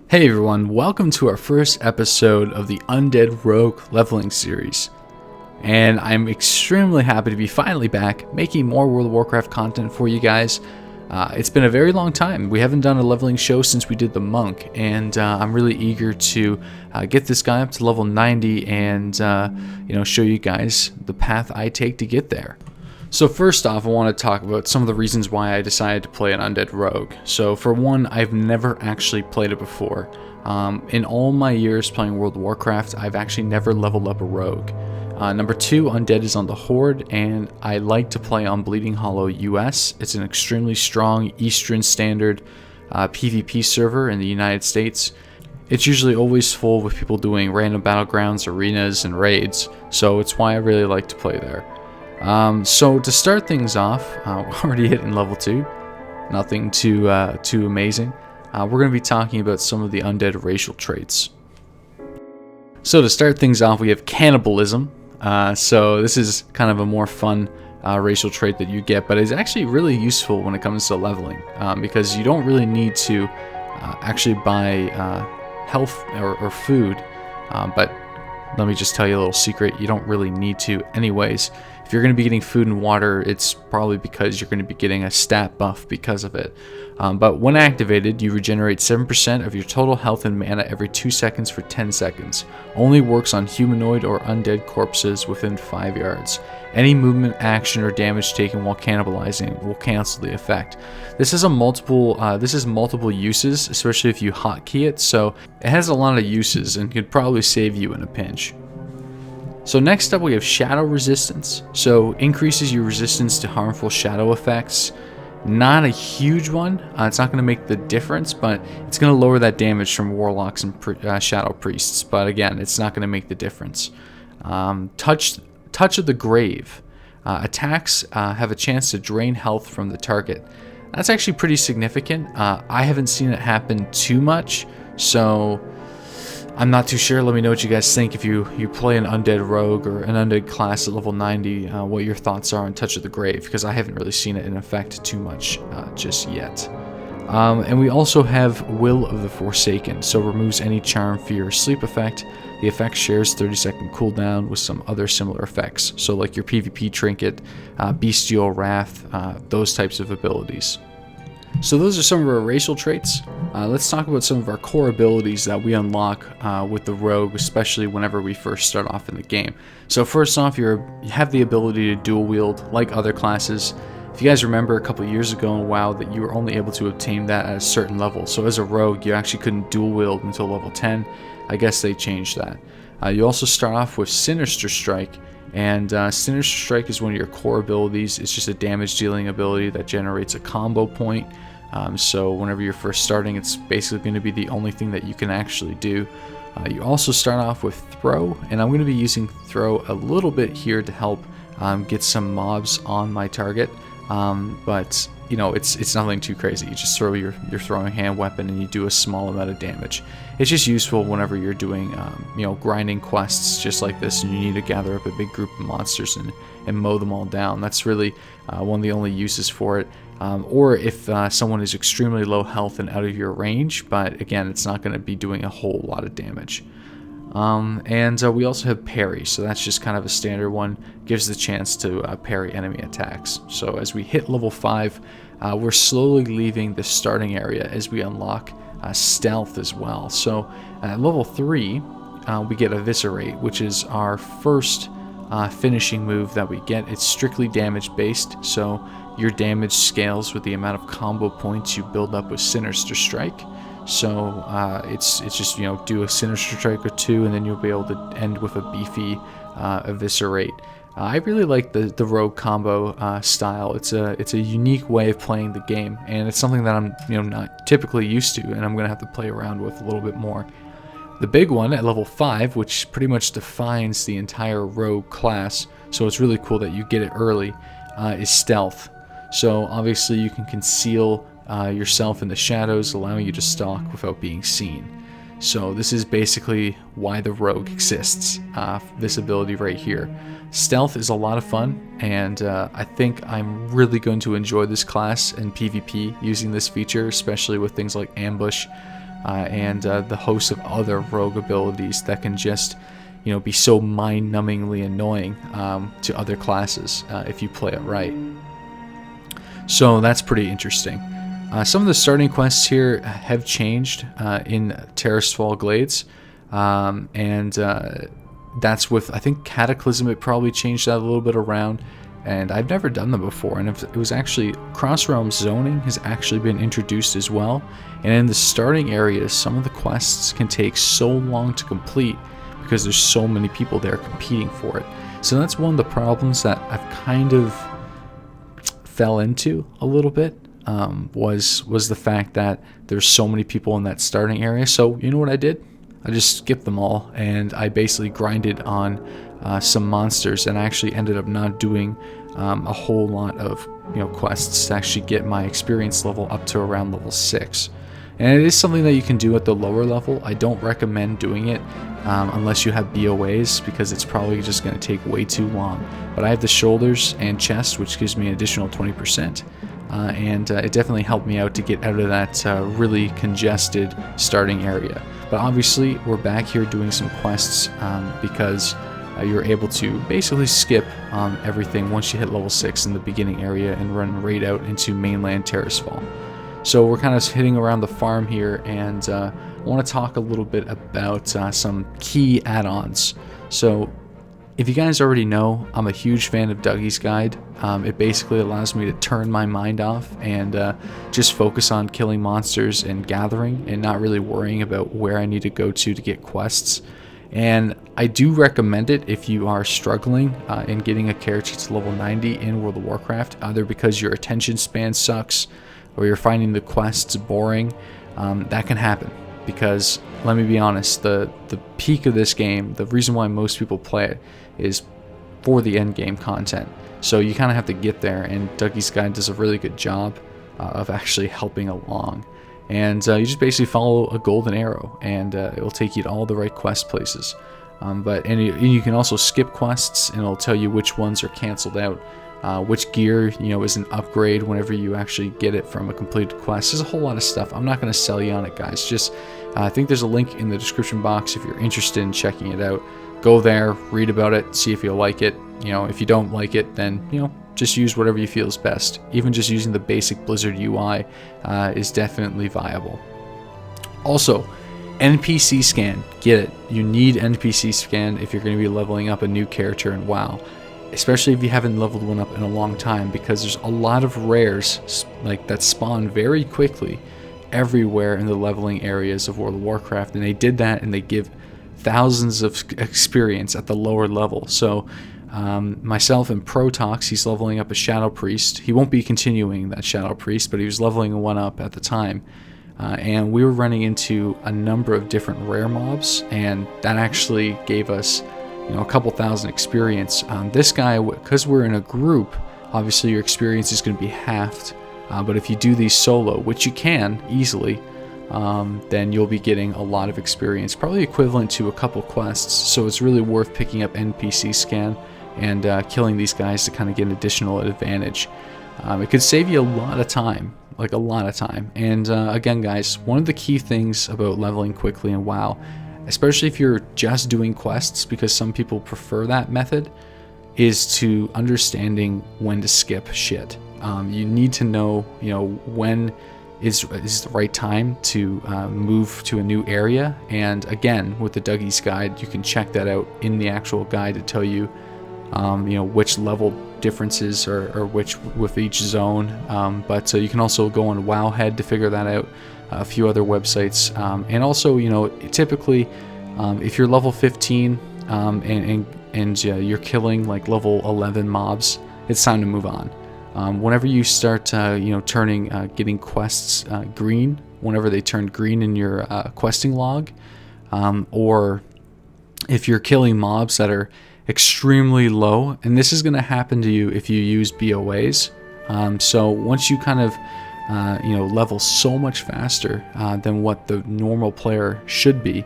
Hey everyone, welcome to our first episode of the Undead Rogue leveling series. And I'm extremely happy to be finally back making more World of Warcraft content for you guys. It's been a very long time. We haven't done a leveling show since we did the Monk, and I'm really eager to get this guy up to level 90 and show you guys the path I take to get there. So first off, I want to talk about some of the reasons why I decided to play an Undead Rogue. So for one, I've never actually played it before. In all my years playing World of Warcraft, I've actually never leveled up a Rogue. Number two, Undead is on the Horde, and I like to play on Bleeding Hollow US. It's an extremely strong Eastern Standard PvP server in the United States. It's usually always full with people doing random battlegrounds, arenas, and raids, so it's why I really like to play there. So to start things off, we're already hitting level 2, nothing too amazing. We're going to be talking about some of the undead racial traits. So to start things off, we have Cannibalism. So this is kind of a more fun racial trait that you get, but it's actually really useful when it comes to leveling, because you don't really need to actually buy health or food, but let me just tell you a little secret, you don't really need to anyways. If you're going to be getting food and water, it's probably because you're going to be getting a stat buff because of it. But when activated, you regenerate 7% of your total health and mana every 2 seconds for 10 seconds. Only works on humanoid or undead corpses within 5 yards. Any movement, action, or damage taken while cannibalizing will cancel the effect. This is multiple uses, especially if you hotkey it, so it has a lot of uses and could probably save you in a pinch. So next up we have Shadow Resistance. So increases your resistance to harmful shadow effects. Not a huge one. It's not going to make the difference, but it's going to lower that damage from warlocks and shadow priests. But again, it's not going to make the difference. Touch of the Grave. Attacks have a chance to drain health from the target. That's actually pretty significant. I haven't seen it happen too much, so I'm not too sure. Let me know what you guys think if you play an Undead Rogue or an Undead class at level 90, what your thoughts are on Touch of the Grave, because I haven't really seen it in effect too much just yet. And we also have Will of the Forsaken, so removes any charm, fear, or sleep effect. The effect shares 30-second cooldown with some other similar effects, so like your PvP trinket, Bestial Wrath, those types of abilities. So those are some of our racial traits. Let's talk about some of our core abilities that we unlock with the Rogue, especially whenever we first start off in the game. So first off, you have the ability to dual wield like other classes. If you guys remember a couple years ago in WoW that you were only able to obtain that at a certain level. So as a Rogue, you actually couldn't dual wield until level 10. I guess they changed that. You also start off with Sinister Strike. And Sinister Strike is one of your core abilities. It's just a damage dealing ability that generates a combo point. So whenever you're first starting, it's basically going to be the only thing that you can actually do. You also start off with Throw, and I'm going to be using Throw a little bit here to help get some mobs on my target. But you know, it's nothing too crazy. You just throw your throwing hand weapon and you do a small amount of damage. It's just useful whenever you're doing grinding quests just like this, and you need to gather up a big group of monsters and mow them all down. That's really one of the only uses for it. Or if someone is extremely low health and out of your range, but again, it's not going to be doing a whole lot of damage. And we also have Parry, so that's just kind of a standard one. Gives the chance to parry enemy attacks. So as we hit level 5, we're slowly leaving the starting area as we unlock Stealth as well. So at level 3, we get Eviscerate, which is our first finishing move that we get. It's strictly damage based, so your damage scales with the amount of combo points you build up with Sinister Strike. So it's just, do a Sinister Strike or 2, and then you'll be able to end with a beefy Eviscerate. I really like the Rogue combo style. It's a unique way of playing the game, and it's something that I'm not typically used to, and I'm gonna have to play around with a little bit more. The big one at level 5, which pretty much defines the entire Rogue class, so it's really cool that you get it early, is Stealth. So obviously you can conceal yourself in the shadows, allowing you to stalk without being seen. So this is basically why the Rogue exists, this ability right here. Stealth is a lot of fun, and I think I'm really going to enjoy this class in PvP using this feature, especially with things like Ambush. and the host of other rogue abilities that can just, you know, be so mind-numbingly annoying to other classes if you play it right. So that's pretty interesting. Some of the starting quests here have changed in Terrasfall Glades, and that's with, I think, Cataclysm. It probably changed that a little bit around, and I've never done them before. And it was actually cross-realm zoning has actually been introduced as well. And in the starting areas, some of the quests can take so long to complete because there's so many people there competing for it. So that's one of the problems that I've kind of fell into a little bit. Was the fact that there's so many people in that starting area. So you know what I did? I just skipped them all, and I basically grinded on some monsters, and I actually ended up not doing a whole lot of, you know, quests to actually get my experience level up to around level 6. And it is something that you can do at the lower level. I don't recommend doing it unless you have BOAs, because it's probably just going to take way too long. But I have the shoulders and chest, which gives me an additional 20%. And it definitely helped me out to get out of that really congested starting area. But obviously, we're back here doing some quests because you're able to basically skip everything once you hit level 6 in the beginning area and run right out into mainland Terrasfall. So we're kind of hitting around the farm here, and I want to talk a little bit about some key add-ons. So if you guys already know, I'm a huge fan of Dougie's Guide. It basically allows me to turn my mind off and just focus on killing monsters and gathering, and not really worrying about where I need to go to get quests. And I do recommend it if you are struggling in getting a character to level 90 in World of Warcraft, either because your attention span sucks or you're finding the quests boring. That can happen. Because, let me be honest, the peak of this game, the reason why most people play it, is for the end game content. So you kind of have to get there, and Dougie's Guide does a really good job of actually helping along. And you just basically follow a golden arrow, and it will take you to all the right quest places. And you can also skip quests, and it'll tell you which ones are canceled out. Which gear, you know, is an upgrade whenever you actually get it from a completed quest. There's a whole lot of stuff. I'm not going to sell you on it, guys. Just I think there's a link in the description box if you're interested in checking it out. Go there, read about it, see if you'll like it. You know, if you don't like it, then, you know, just use whatever you feel is best. Even just using the basic Blizzard UI is definitely viable. Also, Npc Scan. Get it. You need Npc Scan if you're going to be leveling up a new character in WoW. Especially if you haven't leveled one up in a long time, because there's a lot of rares like that spawn very quickly everywhere in the leveling areas of World of Warcraft, and they did that, and they give thousands of experience at the lower level. So myself and Protox, he's leveling up a Shadow Priest. He won't be continuing that Shadow Priest, but he was leveling one up at the time. And we were running into a number of different rare mobs, and that actually gave us, you know, a couple thousand experience. This guy, because we're in a group, obviously your experience is going to be halved. But if you do these solo, which you can easily, then you'll be getting a lot of experience, probably equivalent to a couple quests. So it's really worth picking up Npc Scan and killing these guys to kind of get an additional advantage. It could save you a lot of time, like a lot of time. And again, guys, one of the key things about leveling quickly in WoW, especially if you're just doing quests, because some people prefer that method, is to understanding when to skip shit. You need to know, you know, when is the right time to move to a new area. And again, with the Dougie's Guide, you can check that out in the actual guide to tell you, you know, which level differences or which with each zone. But you can also go on Wowhead to figure that out. A few other websites, and also, you know, typically if you're level 15 and you're killing like level 11 mobs, it's time to move on. Whenever you start you know, turning getting quests green, whenever they turn green in your questing log, or if you're killing mobs that are extremely low, and this is going to happen to you if you use BOAs. So once you kind of you know, level so much faster than what the normal player should be,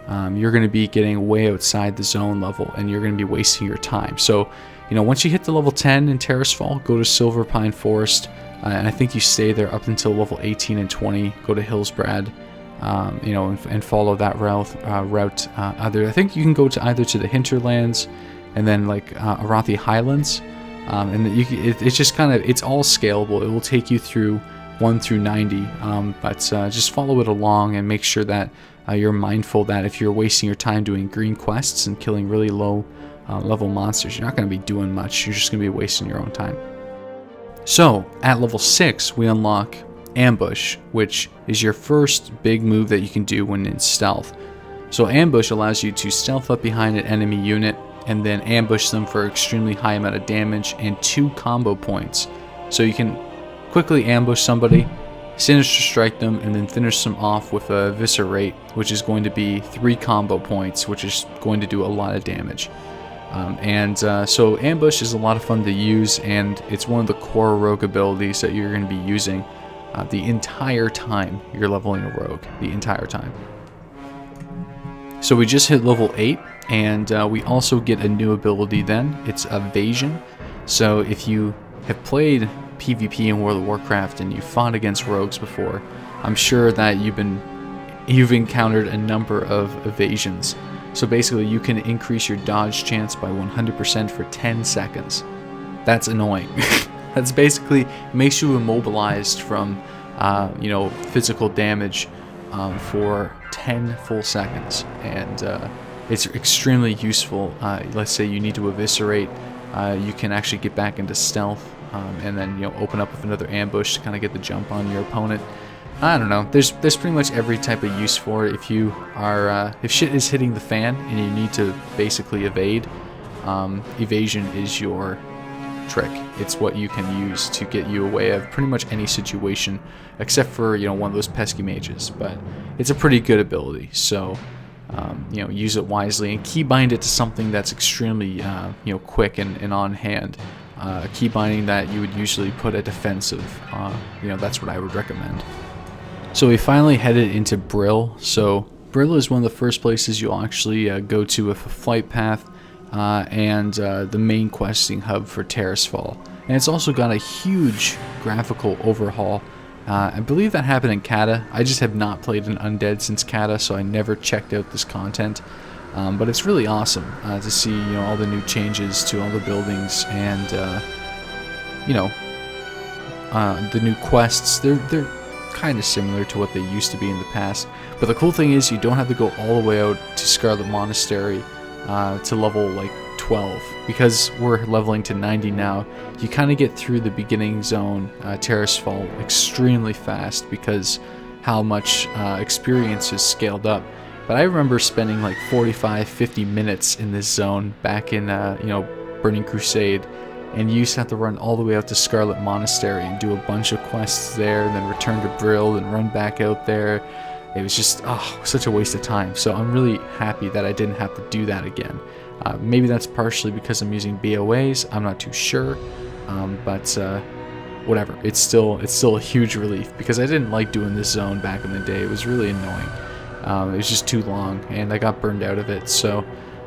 you're going to be getting way outside the zone level, and you're going to be wasting your time. So, you know, once you hit the level 10 in Terrasfall, go to Silver Pine Forest, and I think you stay there up until level 18 and 20. Go to Hillsbrad, you know, and follow that route. Either I think you can go to either to the hinterlands, and then like Arathi Highlands, and it's just kind of, it's all scalable. It will take you through 1 through 90, but just follow it along and make sure that you're mindful that if you're wasting your time doing green quests and killing really low level monsters, you're not going to be doing much. You're just going to be wasting your own time. So at level 6 we unlock Ambush, which is your first big move that you can do when in stealth. So Ambush allows you to stealth up behind an enemy unit and then ambush them for an extremely high amount of damage and 2 combo points. So you can quickly ambush somebody, Sinister Strike them, and then finish them off with a Eviscerate, which is going to be 3 combo points, which is going to do a lot of damage. So Ambush is a lot of fun to use, and it's one of the core rogue abilities that you're going to be using the entire time you're leveling a rogue, the entire time. So we just hit level 8, and we also get a new ability then. It's Evasion. So if you have played PvP in World of Warcraft and you fought against rogues before, I'm sure that you've encountered a number of evasions. So basically you can increase your dodge chance by 100% for 10 seconds. That's annoying. That's basically makes you immobilized from you know, physical damage for 10 full seconds, and it's extremely useful. Let's say you need to eviscerate, you can actually get back into stealth, and then, you know, open up with another ambush to kind of get the jump on your opponent. I don't know. There's pretty much every type of use for it. If you are if shit is hitting the fan and you need to basically evade, evasion is your trick. It's what you can use to get you away of pretty much any situation, except for, you know, one of those pesky mages. But it's a pretty good ability, so you know, use it wisely and keybind it to something that's extremely you know, quick and on hand. A keybinding that you would usually put at defensive. You know, that's what I would recommend. So we finally headed into Brill. So Brill is one of the first places you'll actually go to with a flight path. And the main questing hub for Terracefall. And it's also got a huge graphical overhaul. I believe that happened in Kata. I just have not played an Undead since Kata, so I never checked out this content. But it's really awesome to see, you know, all the new changes to all the buildings and you know, the new quests. They're kind of similar to what they used to be in the past. But the cool thing is you don't have to go all the way out to Scarlet Monastery to level like 12, because we're leveling to 90 now. You kind of get through the beginning zone, Terracefall, extremely fast because how much experience is scaled up. But I remember spending like 45-50 minutes in this zone back in you know, Burning Crusade, and you used to have to run all the way out to Scarlet Monastery and do a bunch of quests there, and then return to Brill and run back out there. It was just, such a waste of time. So I'm really happy that I didn't have to do that again. Maybe that's partially because I'm using BOAs. I'm not too sure, but whatever. It's still a huge relief because I didn't like doing this zone back in the day. It was really annoying. It was just too long, and I got burned out of it. So,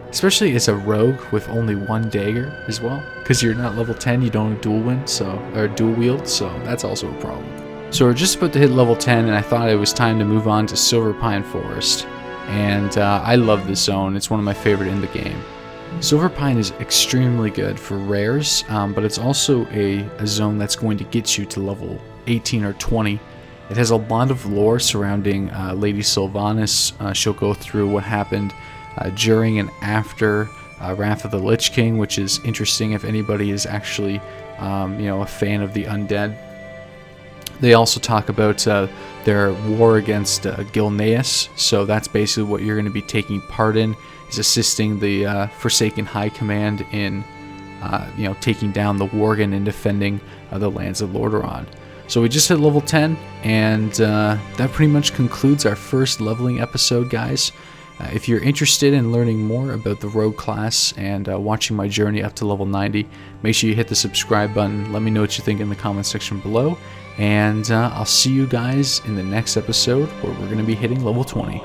especially as a rogue with only 1 dagger as well, because you're not level 10, you don't dual wield, so that's also a problem. So we're just about to hit level 10, and I thought it was time to move on to Silver Pine Forest. And I love this zone. It's one of my favorite in the game. Silver Pine is extremely good for rares, but it's also a zone that's going to get you to level 18 or 20. It has a lot of lore surrounding Lady Sylvanas. She'll go through what happened during and after Wrath of the Lich King, which is interesting if anybody is actually you know, a fan of the Undead. They also talk about their war against Gilneas, so that's basically what you're going to be taking part in, is assisting the Forsaken High Command in you know, taking down the Worgen and defending the lands of Lordaeron. So we just hit level 10, and that pretty much concludes our first leveling episode, guys. If you're interested in learning more about the rogue class and watching my journey up to level 90, make sure you hit the subscribe button. Let me know what you think in the comment section below. And I'll see you guys in the next episode where we're going to be hitting level 20.